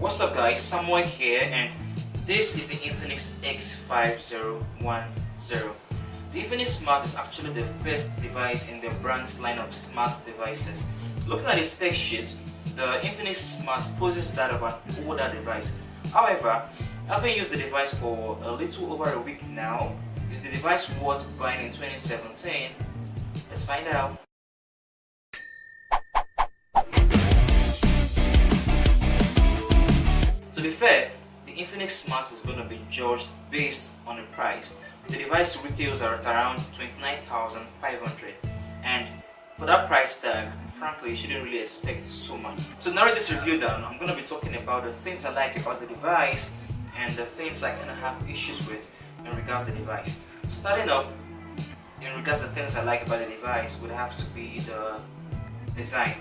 What's up guys, Samuel here, and this is the Infinix X5010. The Infinix Smart is actually the first device in the brand's line of smart devices. Looking at the spec sheet, the Infinix Smart poses that of an older device. However, having used the device for a little over a week now, is the device worth buying in 2017? Let's find out. To be fair, the Infinix Smart is going to be judged based on the price. The device retails at around 29,500, and for that price tag, frankly, you shouldn't really expect so much. To narrow this review down, I'm going to be talking about the things I like about the device and the things I kind of have issues with in regards to the device. Starting off, in regards to things I like about the device would have to be the design.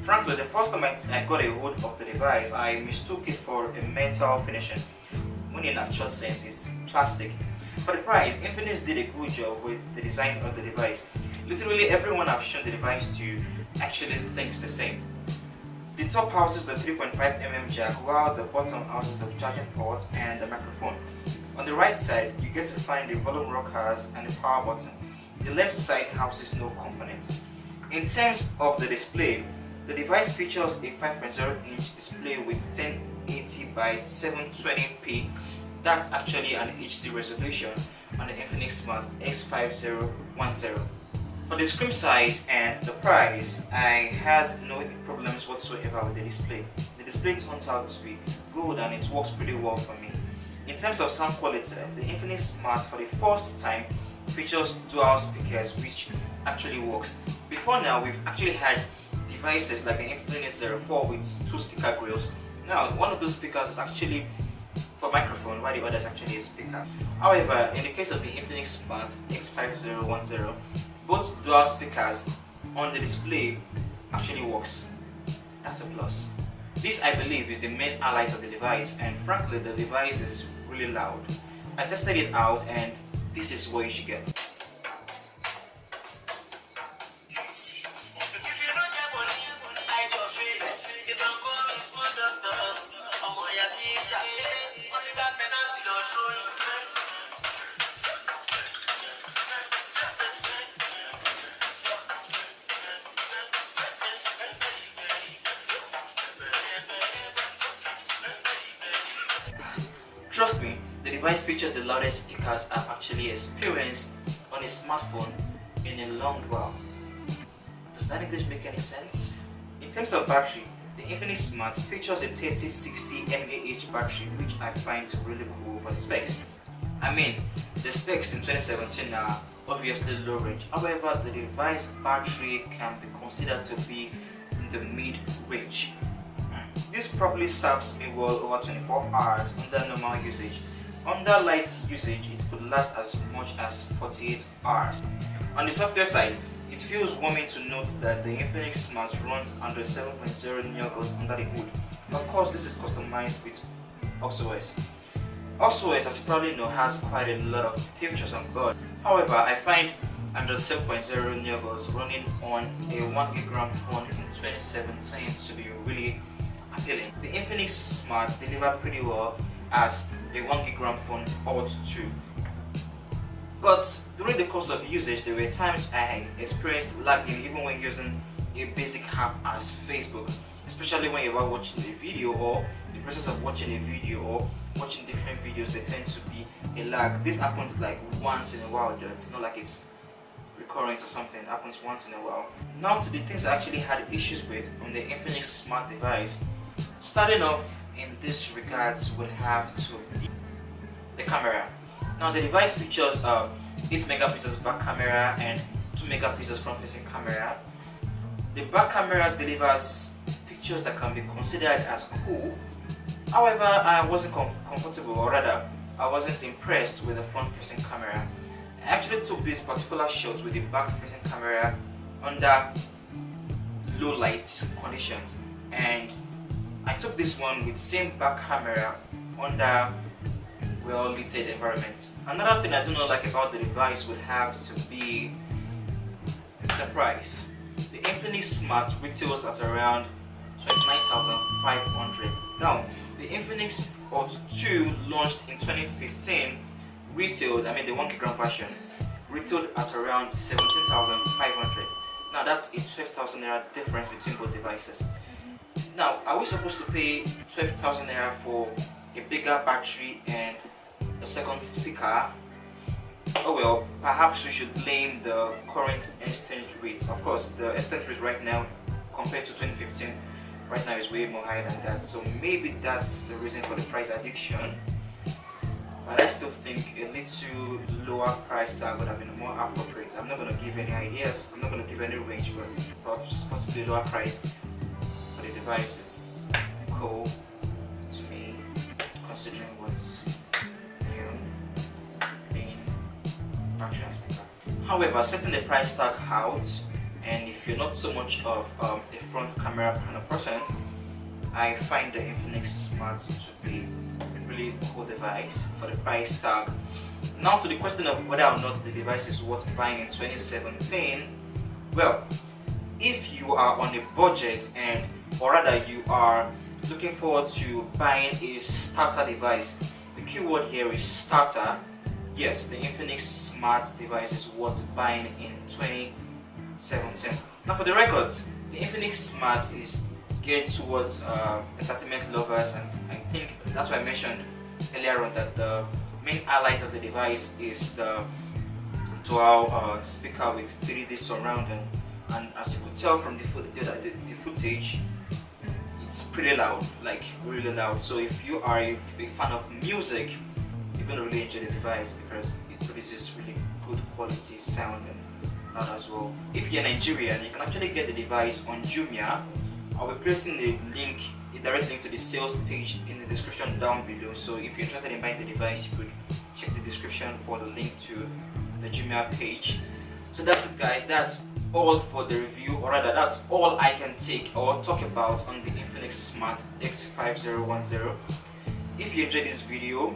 Frankly, the first time I got a hold of the device, I mistook it for a metal finishing, when in actual sense it's plastic. For the price, Infinix did a good job with the design of the device. Literally everyone I've shown the device to actually thinks the same. The top houses the 3.5mm jack, while the bottom houses the charging port and the microphone. On the right side, you get to find the volume rockers and the power button. The left side houses no component. In terms of the display, the device features a 5.0-inch display with 1080 by 720p. That's actually an HD resolution on the Infinix Smart X5010. For the screen size and the price, I had no problems whatsoever with the display. The display turns out to be good and it works pretty well for me. In terms of sound quality, the Infinix Smart for the first time features dual speakers, which actually works. Before now, we've actually had devices like the Infinix Zero 4 with two speaker grills. Now, one of those speakers is actually for microphone, while the other is actually a speaker. However, in the case of the Infinix Smart X5010, both dual speakers on the display actually works. That's a plus. This, I believe, is the main highlight of the device, and frankly, the device is really loud. I tested it out, and this is what you should get. Trust me, the device features the loudest speakers I've actually experienced on a smartphone in a long while. Does that English make any sense? In terms of battery, the Infinix Smart features a 3060 mAh battery, which I find really cool for the specs. I mean, the specs in 2017 are obviously low range. However, the device battery can be considered to be in the mid-range. This probably serves me well over 24 hours under normal usage. Under light usage, it could last as much as 48 hours. On the software side, it feels warming to note that the Infinix Smart runs Android 7.0 Nougat under the hood. Of course, this is customized with OxOS. OxOS, as you probably know, has quite a lot of features on board. However, I find Android 7.0 Nougat running on a 1GB phone in 2017 to be really appealing. The Infinix Smart delivered pretty well as a 1GB phone ought to. But during the course of usage, there were times I experienced lagging even when using a basic app as Facebook, especially when you are watching a video or the process of watching a video or watching different videos. There tends to be a lag. This happens like once in a while, though. It's not like it's recurrent or something. It happens once in a while. Now to the things I actually had issues with on the Infinix Smart device. Starting off in this regards would have to be the camera. Now the device features 8 megapixels back camera and 2 megapixels front facing camera. The back camera delivers pictures that can be considered as cool. However, I wasn't comfortable, or rather I wasn't impressed with the front facing camera. I actually took this particular shot with the back facing camera under low light conditions, and I took this one with same back camera under well lit environment. Another thing I do not like about the device would have to be the price. The Infinix Smart retails at around 29,500. Now, the Infinix Hot 2 launched in 2015 retailed, I mean the 1 GB version, retailed at around 17,500. Now that's a 12,000 naira difference between both devices. Now, are we supposed to pay 12,000 naira for a bigger battery and a second speaker? Oh well, perhaps we should blame the current exchange rate. Of course, the exchange rate right now compared to 2015 right now is way more higher than that. So maybe that's the reason for the price addiction. But I still think a little lower price tag would have been more appropriate. I'm not going to give any ideas. I'm not going to give any range, but perhaps possibly lower price for the device is cool to me, considering what's However, setting the price tag out, and if you're not so much of a front camera kind of person, I find the Infinix Smart to be a really cool device for the price tag. Now to the question of whether or not the device is worth buying in 2017. Well, if you are on a budget and or rather you are looking forward to buying a starter device, the keyword here is starter. Yes, the Infinix Smart device is worth buying in 2017. Now for the records, the Infinix Smart is geared towards entertainment lovers, and I think that's why I mentioned earlier on that the main highlight of the device is the dual speaker with 3D surrounding, and as you could tell from the footage, it's pretty loud, like really loud. So if you are a fan of music, you're going to really enjoy the device because it produces really good quality sound and loud as well. If you're Nigerian, you can actually get the device on Jumia. I'll be placing the link, a direct link to the sales page in the description down below. So if you're interested in buying the device, you could check the description for the link to the Jumia page. So that's it guys, that's all for the review, or rather that's all I can take or talk about on the Infinix Smart X5010. If you enjoyed this video,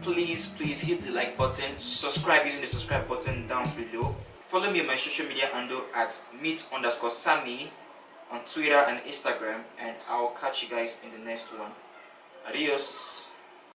please hit the like button, subscribe using the subscribe button down below. Follow me on my social media handle at meet_Sammy on Twitter and Instagram, and I'll catch you guys in the next one. Adios.